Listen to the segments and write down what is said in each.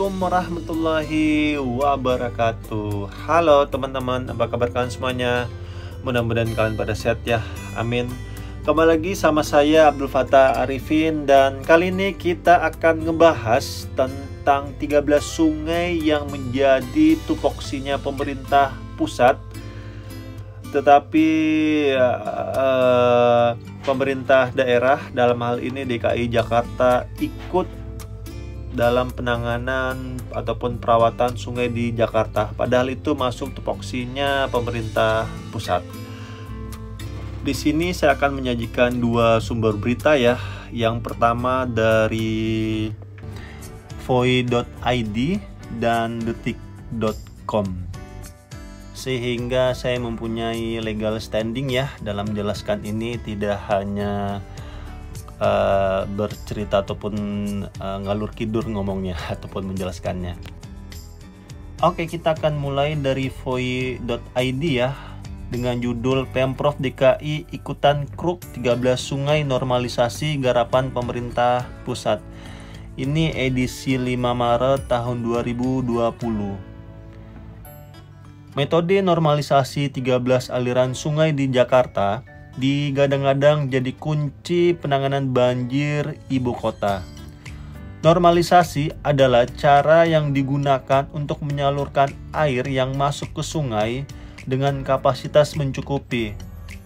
Assalamualaikum warahmatullahi wabarakatuh. Halo teman-teman, apa kabar kalian semuanya? Mudah-mudahan kalian pada sehat ya, amin. Kembali lagi sama saya Abdul Fattah Arifin. Dan kali ini kita akan ngebahas tentang 13 sungai yang menjadi tupoksinya pemerintah pusat, tetapi pemerintah daerah, dalam hal ini DKI Jakarta, ikut dalam penanganan ataupun perawatan sungai di Jakarta, padahal itu masuk tupoksinya pemerintah pusat. Di sini saya akan menyajikan dua sumber berita ya. Yang pertama dari voi.id dan detik.com, sehingga saya mempunyai legal standing ya dalam menjelaskan ini, tidak hanya bercerita ataupun ngalur kidur ngomongnya ataupun menjelaskannya. Oke, kita akan mulai dari voi.id ya, dengan judul Pemprov DKI ikutan kruk 13 sungai normalisasi garapan pemerintah pusat. Ini edisi 5 Maret tahun 2020. Metode normalisasi 13 aliran sungai di Jakarta digadang-gadang jadi kunci penanganan banjir ibu kota. Normalisasi adalah cara yang digunakan untuk menyalurkan air yang masuk ke sungai dengan kapasitas mencukupi,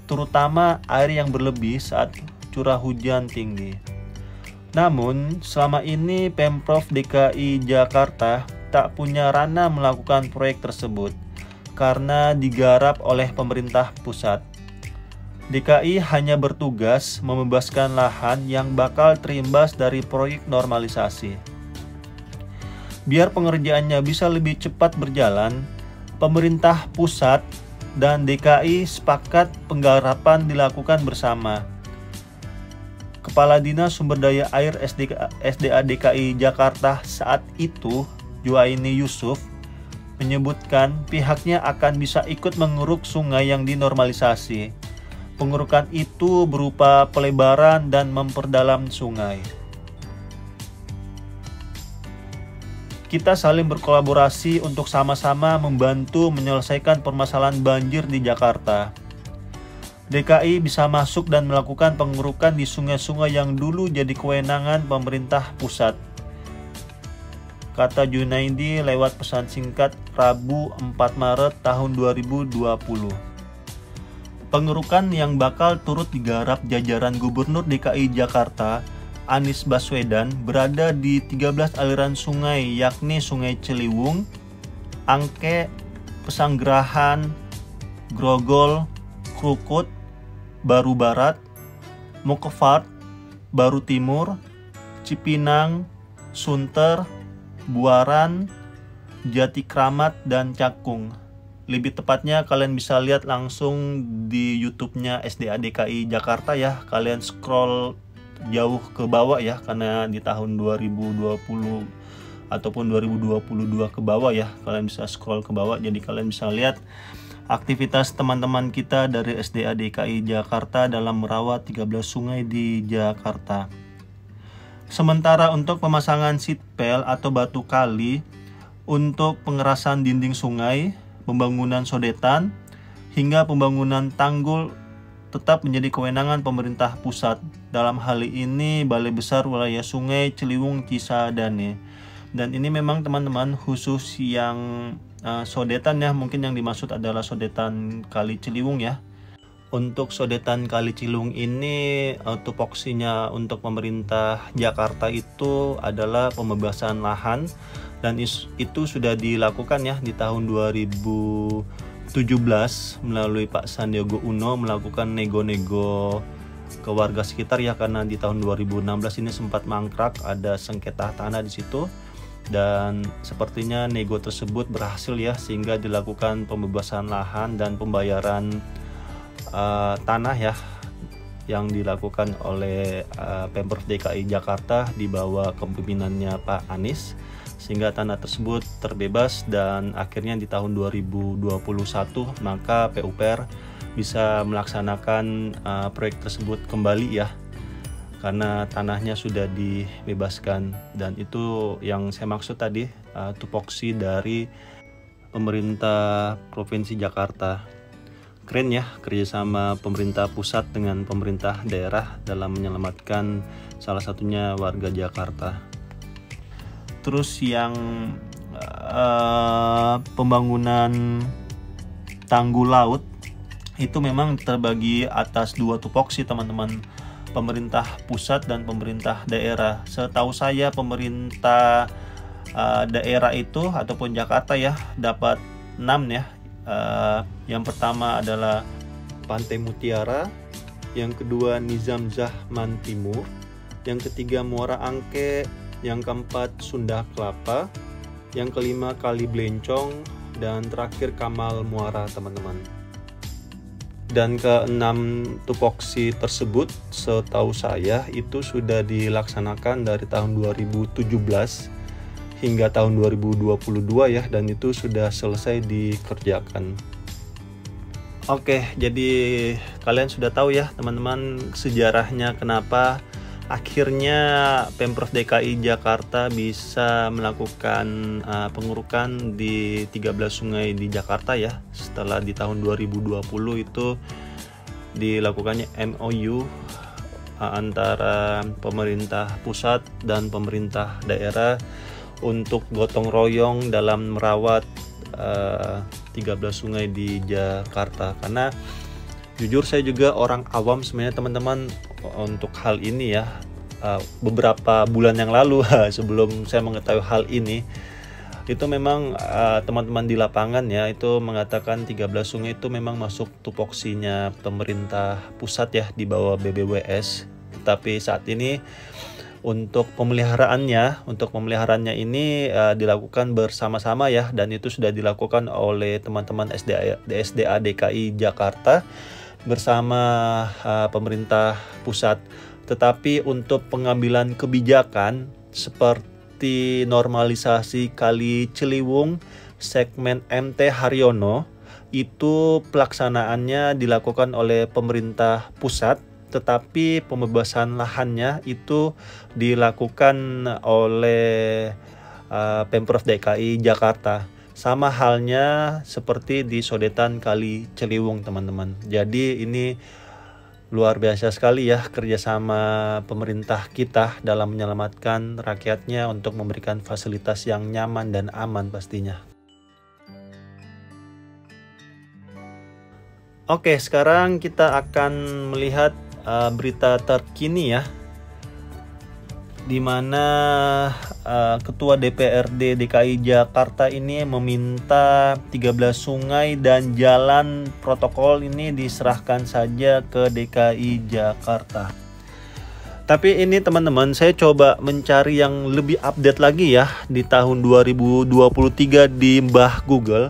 terutama air yang berlebih saat curah hujan tinggi. Namun, selama ini Pemprov DKI Jakarta tak punya ranah melakukan proyek tersebut karena digarap oleh pemerintah pusat. DKI hanya bertugas membebaskan lahan yang bakal terimbas dari proyek normalisasi. Biar pengerjaannya bisa lebih cepat berjalan, pemerintah pusat dan DKI sepakat penggarapan dilakukan bersama. Kepala Dinas Sumber Daya Air SDA DKI Jakarta saat itu, Juwaini Yusuf, menyebutkan pihaknya akan bisa ikut mengeruk sungai yang dinormalisasi. Pengerukan itu berupa pelebaran dan memperdalam sungai. Kita saling berkolaborasi untuk sama-sama membantu menyelesaikan permasalahan banjir di Jakarta. DKI bisa masuk dan melakukan pengerukan di sungai-sungai yang dulu jadi kewenangan pemerintah pusat, kata Junaidi lewat pesan singkat Rabu 4 Maret tahun 2020. Pengerukan yang bakal turut digarap jajaran Gubernur DKI Jakarta, Anies Baswedan, berada di 13 aliran sungai, yakni Sungai Ciliwung, Angke, Pesanggerahan, Grogol, Krukut, Baru Barat, Mokevard, Baru Timur, Cipinang, Sunter, Buaran, Jatikramat, dan Cakung. Lebih tepatnya kalian bisa lihat langsung di YouTube-nya SDA DKI Jakarta ya. Kalian scroll jauh ke bawah ya, karena di tahun 2020 ataupun 2022 ke bawah ya. Kalian bisa scroll ke bawah, jadi kalian bisa lihat aktivitas teman-teman kita dari SDA DKI Jakarta dalam merawat 13 sungai di Jakarta. Sementara untuk pemasangan seatbelt atau batu kali, untuk pengerasan dinding sungai, pembangunan sodetan, hingga pembangunan tanggul tetap menjadi kewenangan pemerintah pusat. Dalam hal ini Balai Besar Wilayah Sungai Ciliwung Cisadane. Dan ini memang teman-teman khusus yang sodetan ya, mungkin yang dimaksud adalah sodetan Kali Ciliwung ya. Untuk sodetan Kali Ciliwung ini tupoksinya untuk pemerintah Jakarta itu adalah pembebasan lahan, dan itu sudah dilakukan ya di tahun 2017 melalui Pak Sandiaga Uno, melakukan nego-nego ke warga sekitar ya, karena di tahun 2016 ini sempat mangkrak, ada sengketa tanah di situ, dan sepertinya nego tersebut berhasil ya, sehingga dilakukan pembebasan lahan dan pembayaran tanah ya, yang dilakukan oleh Pemprov DKI Jakarta di bawah kepemimpinannya Pak Anies, sehingga tanah tersebut terbebas. Dan akhirnya di tahun 2021 maka PUPR bisa melaksanakan proyek tersebut kembali ya. karena tanahnya sudah dibebaskan. Dan itu yang saya maksud tadi, tupoksi dari pemerintah Provinsi Jakarta. Keren ya kerjasama pemerintah pusat dengan pemerintah daerah dalam menyelamatkan salah satunya warga Jakarta. Terus yang pembangunan tanggul laut itu memang terbagi atas 2 tupoksi teman-teman, pemerintah pusat dan pemerintah daerah. Setahu saya pemerintah daerah itu ataupun Jakarta ya dapat 6 ya. Yang pertama adalah Pantai Mutiara, yang kedua Nizam Zahman Timur, yang ketiga Muara Angke, yang keempat Sunda Kelapa, yang kelima Kali Blencong, dan terakhir Kamal Muara teman-teman. Dan keenam tupoksi tersebut setahu saya itu sudah dilaksanakan dari tahun 2017 hingga tahun 2022 ya, dan itu sudah selesai dikerjakan. Oke, jadi kalian sudah tahu ya teman-teman sejarahnya kenapa akhirnya Pemprov DKI Jakarta bisa melakukan pengurukan di 13 sungai di Jakarta ya, setelah di tahun 2020 itu dilakukannya MOU antara pemerintah pusat dan pemerintah daerah untuk gotong royong dalam merawat 13 sungai di Jakarta. Karena jujur saya juga orang awam sebenarnya teman-teman untuk hal ini ya. Beberapa bulan yang lalu sebelum saya mengetahui hal ini, itu memang teman-teman di lapangan ya itu mengatakan 13 sungai itu memang masuk tupoksinya pemerintah pusat ya di bawah BBWS. Tapi saat ini untuk pemeliharaannya ini dilakukan bersama-sama ya, dan itu sudah dilakukan oleh teman-teman SDA DKI Jakarta bersama pemerintah pusat. Tetapi untuk pengambilan kebijakan seperti normalisasi Kali Ciliwung segmen MT Haryono itu pelaksanaannya dilakukan oleh pemerintah pusat, tetapi pembebasan lahannya itu dilakukan oleh Pemprov DKI Jakarta. Sama halnya seperti di sodetan Kali Ciliwung teman-teman. Jadi ini luar biasa sekali ya kerjasama pemerintah kita dalam menyelamatkan rakyatnya untuk memberikan fasilitas yang nyaman dan aman pastinya. Oke, sekarang kita akan melihat berita terkini ya, di mana Ketua DPRD DKI Jakarta ini meminta 13 sungai dan jalan protokol ini diserahkan saja ke DKI Jakarta. Tapi ini teman-teman, saya coba mencari yang lebih update lagi ya di tahun 2023 di Mbah Google.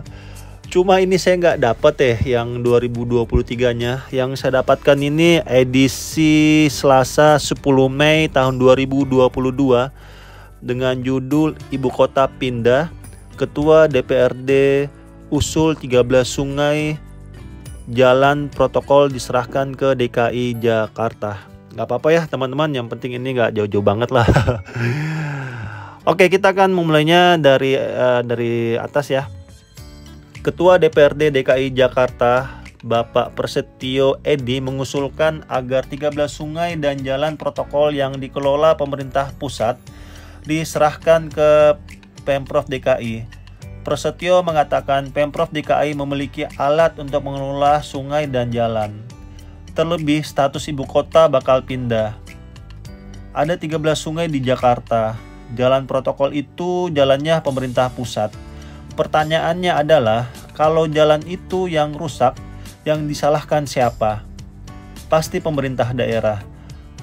Cuma ini saya nggak dapat yang 2023-nya. Yang saya dapatkan ini edisi Selasa 10 Mei tahun 2022 dengan judul Ibu Kota Pindah, Ketua DPRD usul 13 sungai jalan protokol diserahkan ke DKI Jakarta. Nggak apa-apa ya teman-teman, yang penting ini nggak jauh-jauh banget lah. Oke, kita akan memulainya dari atas ya. Ketua DPRD DKI Jakarta, Bapak Prasetyo Edy mengusulkan agar 13 sungai dan jalan protokol yang dikelola pemerintah pusat diserahkan ke Pemprov DKI. Prasetyo mengatakan Pemprov DKI memiliki alat untuk mengelola sungai dan jalan. Terlebih status ibu kota bakal pindah. Ada 13 sungai di Jakarta. Jalan protokol itu jalannya pemerintah pusat. Pertanyaannya adalah, kalau jalan itu yang rusak, yang disalahkan siapa? Pasti pemerintah daerah.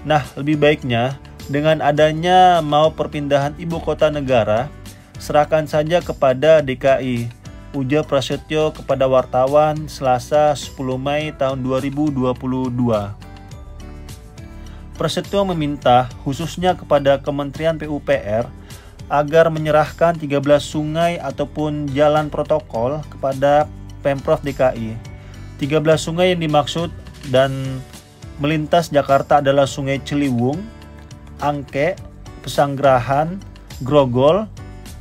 Nah, lebih baiknya dengan adanya mau perpindahan ibu kota negara, serahkan saja kepada DKI, ujar Prasetyo kepada wartawan Selasa 10 Mei tahun 2022. Prasetyo meminta khususnya kepada Kementerian PUPR agar menyerahkan 13 sungai ataupun jalan protokol kepada Pemprov DKI. 13 sungai yang dimaksud dan Melintas Jakarta adalah Sungai Ciliwung, Angke, Pesanggerahan, Grogol,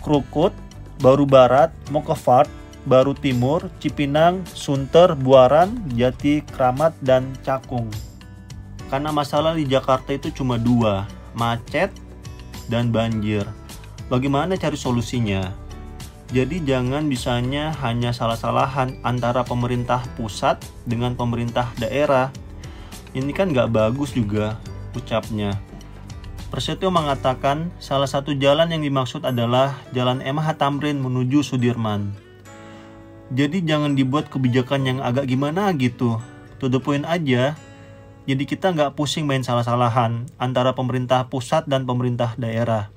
Krukut, Baru Barat, Mokevart, Baru Timur, Cipinang, Sunter, Buaran, Jati, Kramat, dan Cakung. Karena masalah di Jakarta itu cuma dua, macet dan banjir. Bagaimana cari solusinya? Jadi jangan bisanya hanya salah-salahan antara pemerintah pusat dengan pemerintah daerah. Ini kan nggak bagus juga ucapnya. Prasetyo mengatakan salah satu jalan yang dimaksud adalah Jalan MH Tamrin menuju Sudirman. Jadi jangan dibuat kebijakan yang agak gimana gitu, to the point aja. Jadi kita nggak pusing main salah-salahan antara pemerintah pusat dan pemerintah daerah.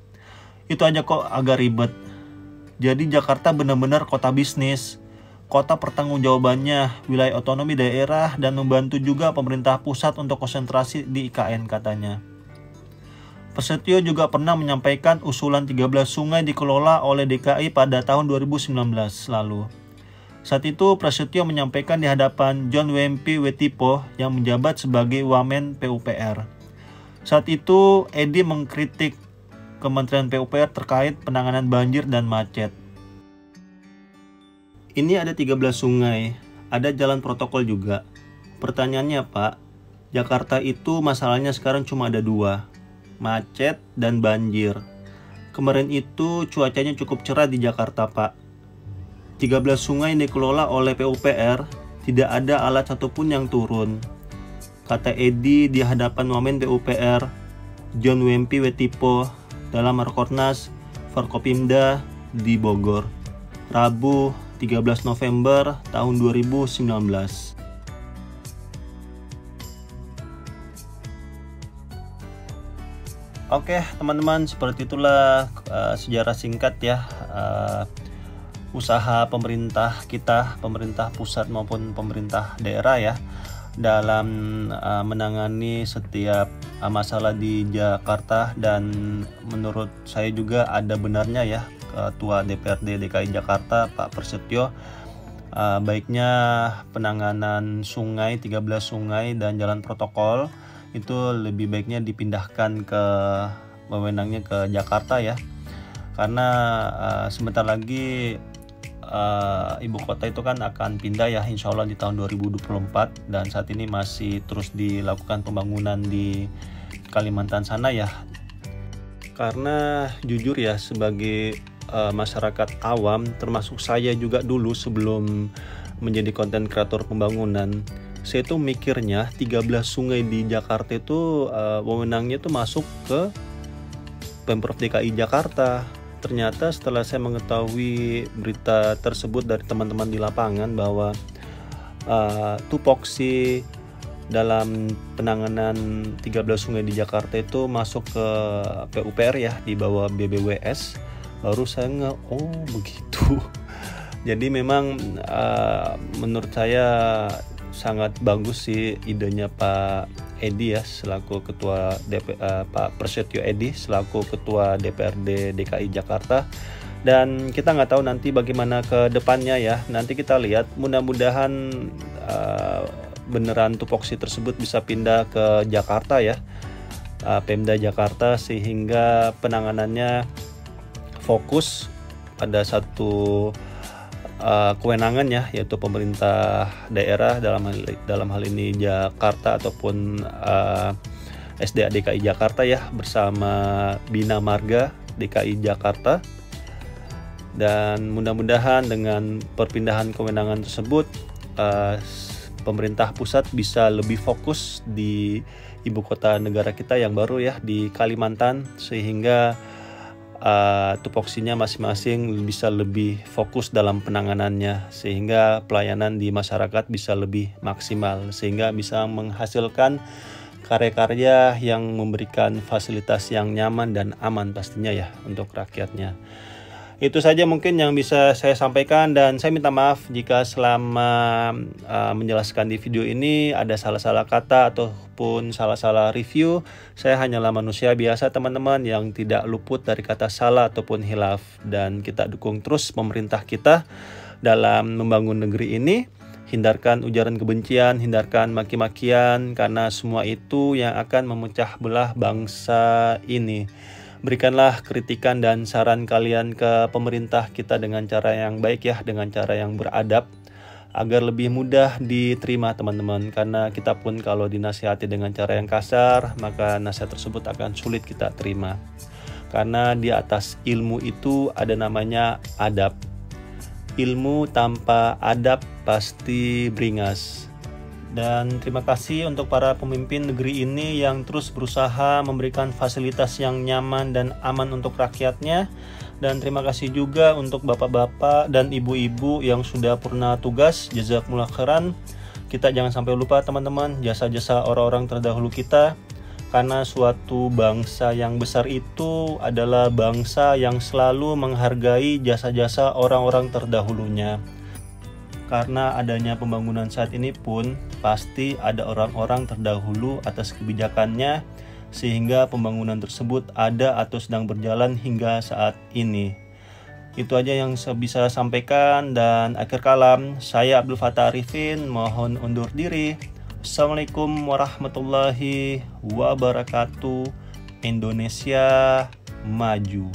Itu aja kok agak ribet. Jadi Jakarta benar-benar kota bisnis, kota pertanggungjawabannya, wilayah otonomi daerah, dan membantu juga pemerintah pusat untuk konsentrasi di IKN katanya. Prasetyo juga pernah menyampaikan usulan 13 sungai dikelola oleh DKI pada tahun 2019 lalu. Saat itu Prasetyo menyampaikan di hadapan John Wempi Wetipo yang menjabat sebagai Wamen PUPR. Saat itu Edi mengkritik Kementerian PUPR terkait penanganan banjir dan macet. Ini ada 13 sungai, ada jalan protokol juga. Pertanyaannya Pak, Jakarta itu masalahnya sekarang cuma ada dua, macet dan banjir. Kemarin itu cuacanya cukup cerah di Jakarta Pak. 13 sungai yang dikelola oleh PUPR, tidak ada alat satupun yang turun. Kata Edi di hadapan Wamen PUPR, John Wempi Wetipo, dalam Rakornas Forkopimda di Bogor, Rabu 13 November tahun 2019. Oke teman-teman, seperti itulah sejarah singkat ya usaha pemerintah kita, pemerintah pusat maupun pemerintah daerah ya, dalam menangani setiap masalah di Jakarta. Dan menurut saya juga ada benarnya ya Ketua DPRD DKI Jakarta Pak Prasetyo, baiknya penanganan sungai, 13 sungai dan jalan protokol itu lebih baiknya dipindahkan ke wewenangnya ke Jakarta ya, karena sebentar lagi ibu kota itu kan akan pindah ya, insya Allah di tahun 2024, dan saat ini masih terus dilakukan pembangunan di Kalimantan sana ya. Karena jujur ya, sebagai masyarakat awam, termasuk saya juga dulu sebelum menjadi konten kreator pembangunan, saya tuh mikirnya 13 sungai di Jakarta itu wewenangnya tuh masuk ke Pemprov DKI Jakarta. Ternyata setelah saya mengetahui berita tersebut dari teman-teman di lapangan bahwa tupoksi dalam penanganan 13 sungai di Jakarta itu masuk ke PUPR ya, di bawah BBWS, baru saya oh begitu. Jadi memang menurut saya sangat bagus sih idenya Pak Edi ya, selaku ketua Pak Prasetyo Edi selaku ketua DPRD DKI Jakarta. Dan kita nggak tahu nanti bagaimana ke depannya ya. Nanti kita lihat, mudah-mudahan beneran tupoksi tersebut bisa pindah ke Jakarta ya, Pemda Jakarta, sehingga penanganannya fokus pada satu kewenangan ya, yaitu pemerintah daerah, dalam hal ini Jakarta ataupun SDA DKI Jakarta ya, bersama Bina Marga DKI Jakarta. Dan mudah-mudahan dengan perpindahan kewenangan tersebut pemerintah pusat bisa lebih fokus di ibu kota negara kita yang baru ya, di Kalimantan, sehingga tupoksinya masing-masing bisa lebih fokus dalam penanganannya, sehingga pelayanan di masyarakat bisa lebih maksimal, sehingga bisa menghasilkan karya-karya yang memberikan fasilitas yang nyaman dan aman pastinya ya untuk rakyatnya. Itu saja mungkin yang bisa saya sampaikan, dan saya minta maaf jika selama menjelaskan di video ini ada salah-salah kata ataupun salah-salah review. Saya hanyalah manusia biasa teman-teman yang tidak luput dari kata salah ataupun hilaf, dan kita dukung terus pemerintah kita dalam membangun negeri ini. Hindarkan ujaran kebencian, hindarkan maki-makian, karena semua itu yang akan memecah belah bangsa ini. Berikanlah kritikan dan saran kalian ke pemerintah kita dengan cara yang baik ya, dengan cara yang beradab, agar lebih mudah diterima teman-teman. Karena kita pun kalau dinasihati dengan cara yang kasar, maka nasihat tersebut akan sulit kita terima. Karena di atas ilmu itu ada namanya adab. Ilmu tanpa adab pasti beringas. Dan terima kasih untuk para pemimpin negeri ini yang terus berusaha memberikan fasilitas yang nyaman dan aman untuk rakyatnya. Dan terima kasih juga untuk bapak-bapak dan ibu-ibu yang sudah purna tugas. Jazakumullah khairan. Kita jangan sampai lupa teman-teman jasa-jasa orang-orang terdahulu kita. Karena suatu bangsa yang besar itu adalah bangsa yang selalu menghargai jasa-jasa orang-orang terdahulunya. Karena adanya pembangunan saat ini pun pasti ada orang-orang terdahulu atas kebijakannya, sehingga pembangunan tersebut ada atau sedang berjalan hingga saat ini. Itu aja yang saya bisa sampaikan, dan akhir kalam, saya Abdul Fattah Arifin mohon undur diri. Assalamualaikum warahmatullahi wabarakatuh. Indonesia maju.